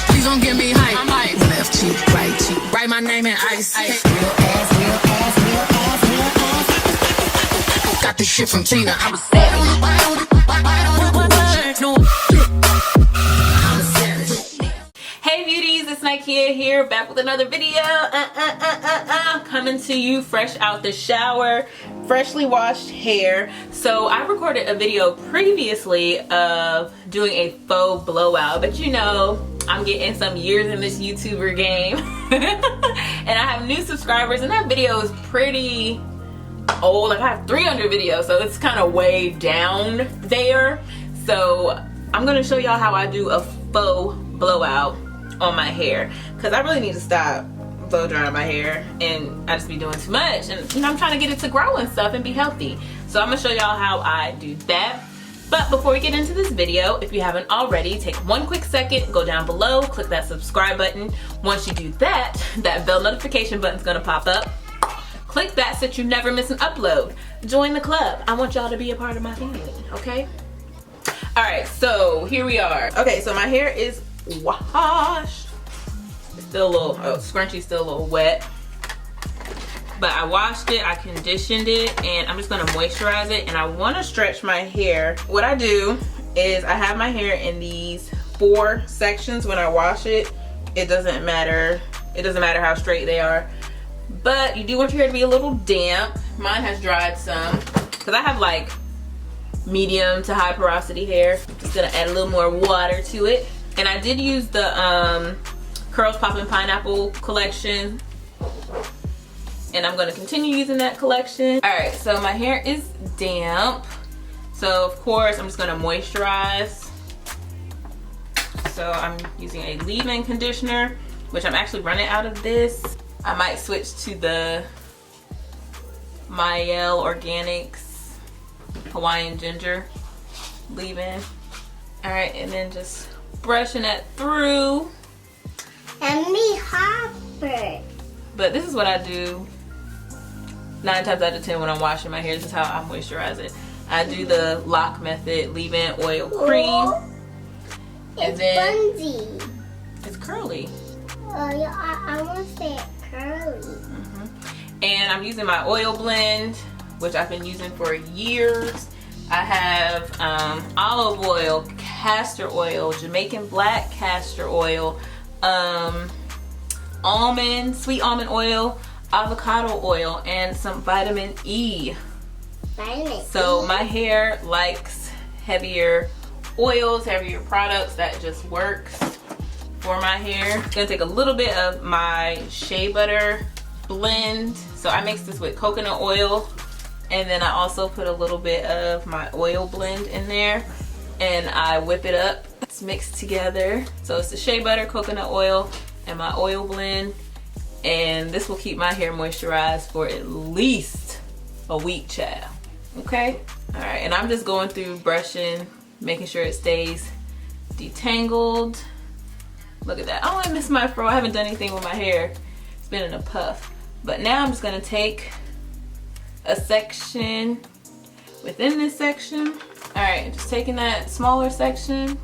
Please don't give me hype. I'm like left cheek, write my name in ice. Real ass, real ass, real ass, real ass. Got this shit from Tina. I'm a savage. Hey beauties, it's Nikea here, back with another video. Coming to you fresh out the shower, freshly washed hair. So I recorded a video previously of doing a faux blowout, but you know, I'm getting some years in this YouTuber game. And I have new subscribers, and that video is pretty old. Like I have 300 videos, so it's kind of way down there. So I'm gonna show y'all how I do a faux blowout on my hair, because I really need to stop blow drying my hair, and I just be doing too much, and you know, I'm trying to get it to grow and stuff and be healthy. So I'm gonna show y'all how I do that. But before we get into this video, if you haven't already, take one quick second, go down below, click that subscribe button. Once you do that, that bell notification button's gonna pop up. Click that so that you never miss an upload. Join the club. I want y'all to be a part of my family, okay? All right, so here we are. Okay, so my hair is washed. It's still a little, scrunchy's still a little wet. But I washed it, I conditioned it, and I'm just gonna moisturize it. And I wanna stretch my hair. What I do is I have my hair in these 4 sections when I wash it. It doesn't matter how straight they are. But you do want your hair to be a little damp. Mine has dried some, because I have like medium to high porosity hair. Just gonna add a little more water to it. And I did use the Curls Poppin' Pineapple collection, and I'm gonna continue using that collection. All right, so my hair is damp, so of course I'm just gonna moisturize. So I'm using a leave-in conditioner, which I'm actually running out of this. I might switch to the Mielle Organics Hawaiian Ginger leave-in. All right, and then just brushing that through. And me hopper. But this is what I do 9 times out of 10 when I'm washing my hair. This is how I moisturize it. I do the lock method, leave-in oil cream. And It's then bunsy. it's curly. Oh yeah, I want to say it curly. And I'm using my oil blend, which I've been using for years. I have olive oil, castor oil, Jamaican black castor oil, sweet almond oil, avocado oil, and some vitamin E. So my hair likes heavier oils, heavier products. That just works for my hair. I'm gonna take a little bit of my shea butter blend. So I mix this with coconut oil, and then I also put a little bit of my oil blend in there, and I whip it up. It's mixed together. So it's the shea butter, coconut oil, and my oil blend, and this will keep my hair moisturized for at least a week, child. Okay? All right, and I'm just going through brushing, making sure it stays detangled. Look at that. Oh, I missed my fro. I haven't done anything with my hair. It's been in a puff. But now I'm just gonna take a section within this section. All right, just taking that smaller section,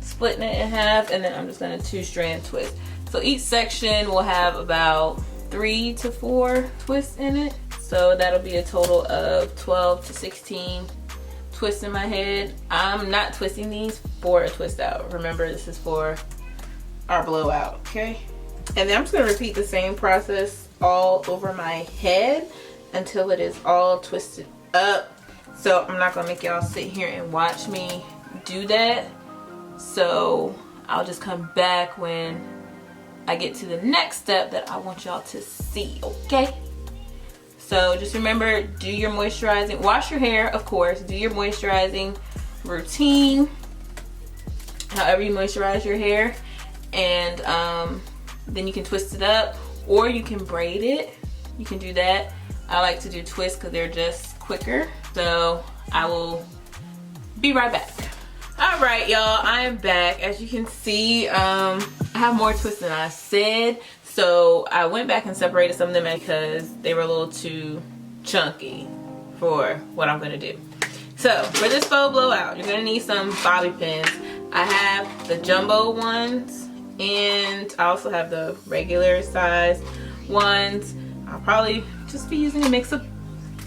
splitting it in half, and then I'm just gonna 2-strand twist. So each section will have about 3 to 4 twists in it. So that'll be a total of 12 to 16 twists in my head. I'm not twisting these for a twist out. Remember, this is for our blowout, okay? And then I'm just gonna repeat the same process all over my head until it is all twisted up. So I'm not gonna make y'all sit here and watch me do that. So I'll just come back when I get to the next step that I want y'all to see, okay? So just remember, do your moisturizing, wash your hair, of course, do your moisturizing routine, however you moisturize your hair, and then you can twist it up, or you can braid it. You can do that. I like to do twists because they're just quicker. So I will be right back. All right, y'all, I am back. As you can see, I have more twists than I said. So I went back and separated some of them because they were a little too chunky for what I'm gonna do. So for this faux blowout, you're gonna need some bobby pins. I have the jumbo ones And I also have the regular size ones. I'll probably just be using a mix of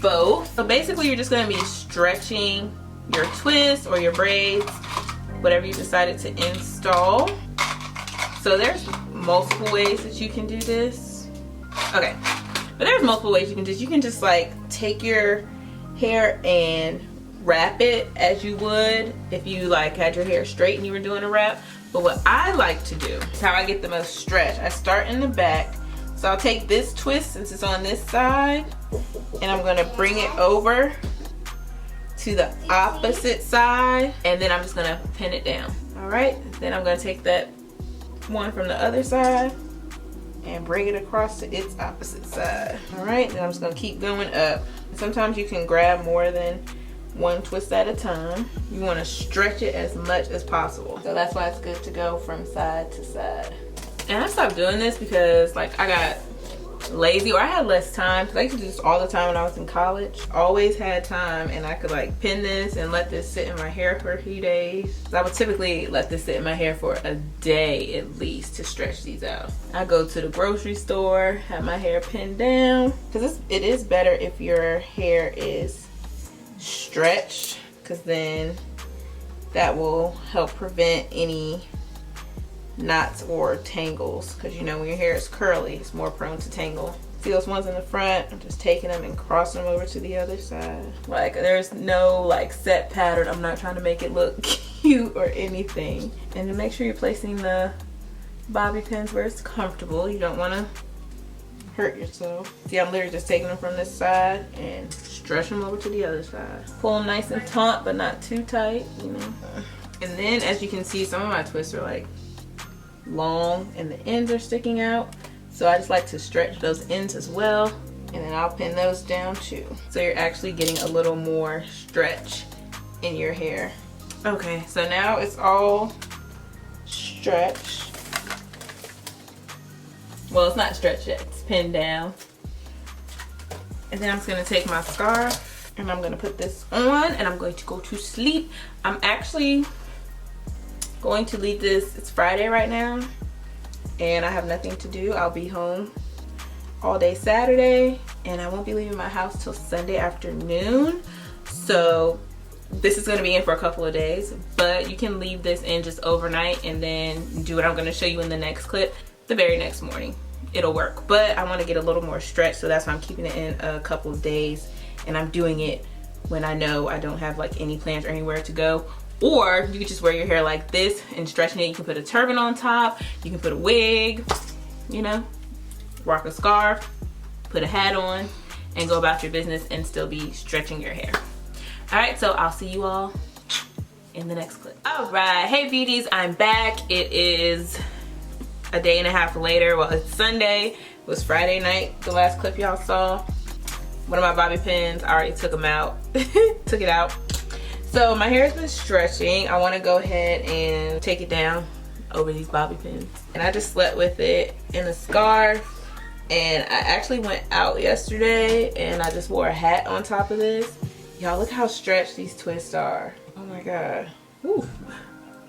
both. So basically you're just going to be stretching your twists or your braids, whatever you decided to install. So there's multiple ways that you can do this. Okay, but there's multiple ways you can do this. You can just like take your hair and wrap it as you would if you like had your hair straight and you were doing a wrap. But what I like to do is how I get the most stretch. I start in the back. So I'll take this twist since it's on this side, and I'm gonna bring it over to the opposite side, and then I'm just gonna pin it down. All right, then I'm gonna take that one from the other side and bring it across to its opposite side. All right, then I'm just gonna keep going up. Sometimes you can grab more than one twist at a time. You wanna stretch it as much as possible. So that's why it's good to go from side to side. And I stopped doing this because like I got lazy, or I had less time, because I used to do this all the time when I was in college. Always had time, and I could like pin this and let this sit in my hair for a few days. So I would typically let this sit in my hair for a day at least to stretch these out. I go to the grocery store, have my hair pinned down, because it is better if your hair is stretched, because then that will help prevent any knots or tangles, because you know when your hair is curly it's more prone to tangle. See those ones in the front? I'm just taking them and crossing them over to the other side. Like there's no like set pattern. I'm not trying to make it look cute or anything. And then make sure you're placing the bobby pins where it's comfortable. You don't want to hurt yourself. See, I'm literally just taking them from this side and stretching them over to the other side. Pull them nice and taut but not too tight, you know. And then as you can see, some of my twists are like long and the ends are sticking out, so I just like to stretch those ends as well, and then I'll pin those down too, so you're actually getting a little more stretch in your hair. Okay, so now it's all stretched. Well, it's not stretched yet, it's pinned down. And then I'm just gonna take my scarf and I'm gonna put this on, and I'm going to go to sleep. I'm actually going to leave this, it's Friday right now, and I have nothing to do. I'll be home all day Saturday, and I won't be leaving my house till Sunday afternoon. So this is going to be in for a couple of days, but you can leave this in just overnight and then do what I'm going to show you in the next clip the very next morning. It'll work, but I want to get a little more stretch, so that's why I'm keeping it in a couple of days, and I'm doing it when I know I don't have like any plans or anywhere to go. Or you can just wear your hair like this and stretching it. You can put a turban on top, you can put a wig, you know, rock a scarf, put a hat on, and go about your business and still be stretching your hair. All right, so I'll see you all in the next clip. All right, hey beauties, I'm back. It is a day and a half later. Well, it's Sunday. It was Friday night, the last clip y'all saw. One of my bobby pins, I already took them out, took it out. So my hair has been stretching. I want to go ahead and take it down over these bobby pins. And I just slept with it in a scarf. And I actually went out yesterday and I just wore a hat on top of this. Y'all, look how stretched these twists are. Oh my God. Woo.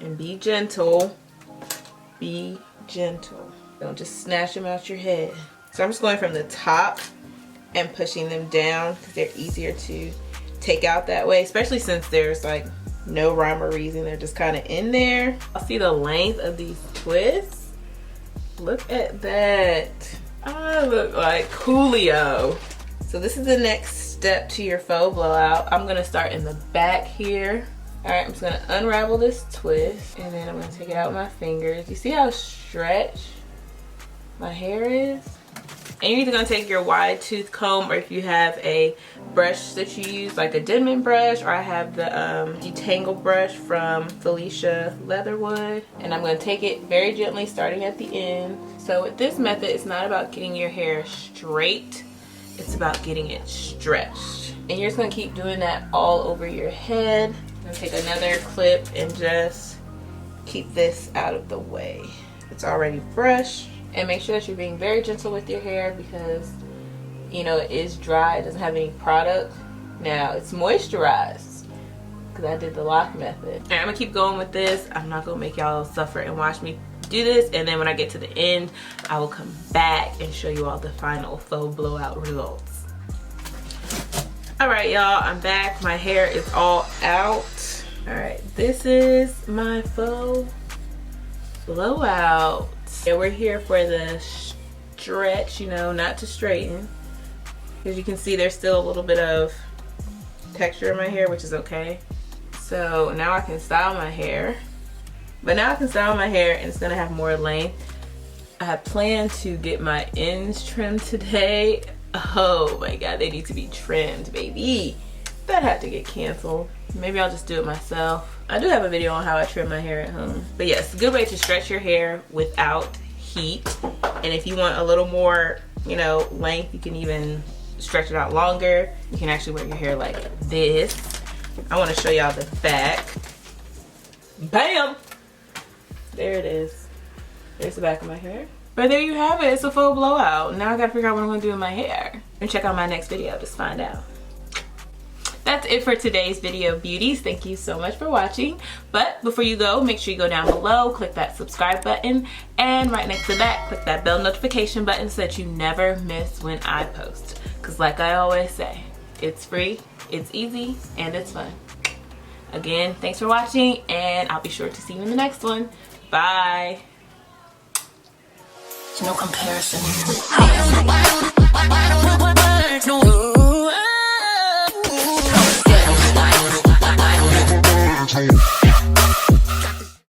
And be gentle. Be gentle. Don't just snatch them out your head. So I'm just going from the top and pushing them down because they're easier to take out that way, especially since there's like no rhyme or reason. They're just kind of in there. I'll see the length of these twists. Look at that. I look like Coolio. So this is the next step to your faux blowout. I'm gonna start in the back here. All right, I'm just gonna unravel this twist and then I'm gonna take it out with my fingers. You see how stretched my hair is? And you're either gonna take your wide tooth comb, or if you have a brush that you use, like a Denman brush, or I have the detangle brush from Felicia Leatherwood. And I'm gonna take it very gently, starting at the end. So with this method, it's not about getting your hair straight, it's about getting it stretched. And you're just gonna keep doing that all over your head. I'm gonna take another clip and just keep this out of the way. It's already brushed. And make sure that you're being very gentle with your hair because, you know, it is dry. It doesn't have any product. Now, it's moisturized because I did the lock method. All right, I'm going to keep going with this. I'm not going to make y'all suffer and watch me do this, and then when I get to the end, I will come back and show you all the final faux blowout results. All right, y'all, I'm back. My hair is all out. All right, this is my faux blowout. Yeah, we're here for the stretch, you know, not to straighten. As you can see, there's still a little bit of texture in my hair, which is okay. So now I can style my hair. But now I can style my hair and it's gonna have more length. I had planned to get my ends trimmed today. Oh my God, they need to be trimmed, baby. That had to get canceled. Maybe I'll just do it myself. I do have a video on how I trim my hair at home. But yes, a good way to stretch your hair without heat. And if you want a little more, you know, length, you can even stretch it out longer. You can actually wear your hair like this. I want to show y'all the back. Bam! There it is. There's the back of my hair. But there you have it. It's a faux blowout. Now I gotta figure out what I'm gonna do with my hair. And check out my next video to find out. That's it for today's video, beauties. Thank you so much for watching. But before you go, make sure you go down below, click that subscribe button, and right next to that, click that bell notification button so that you never miss when I post. Because like I always say, it's free, it's easy, and it's fun. Again, thanks for watching, and I'll be sure to see you in the next one. Bye. No comparison. No.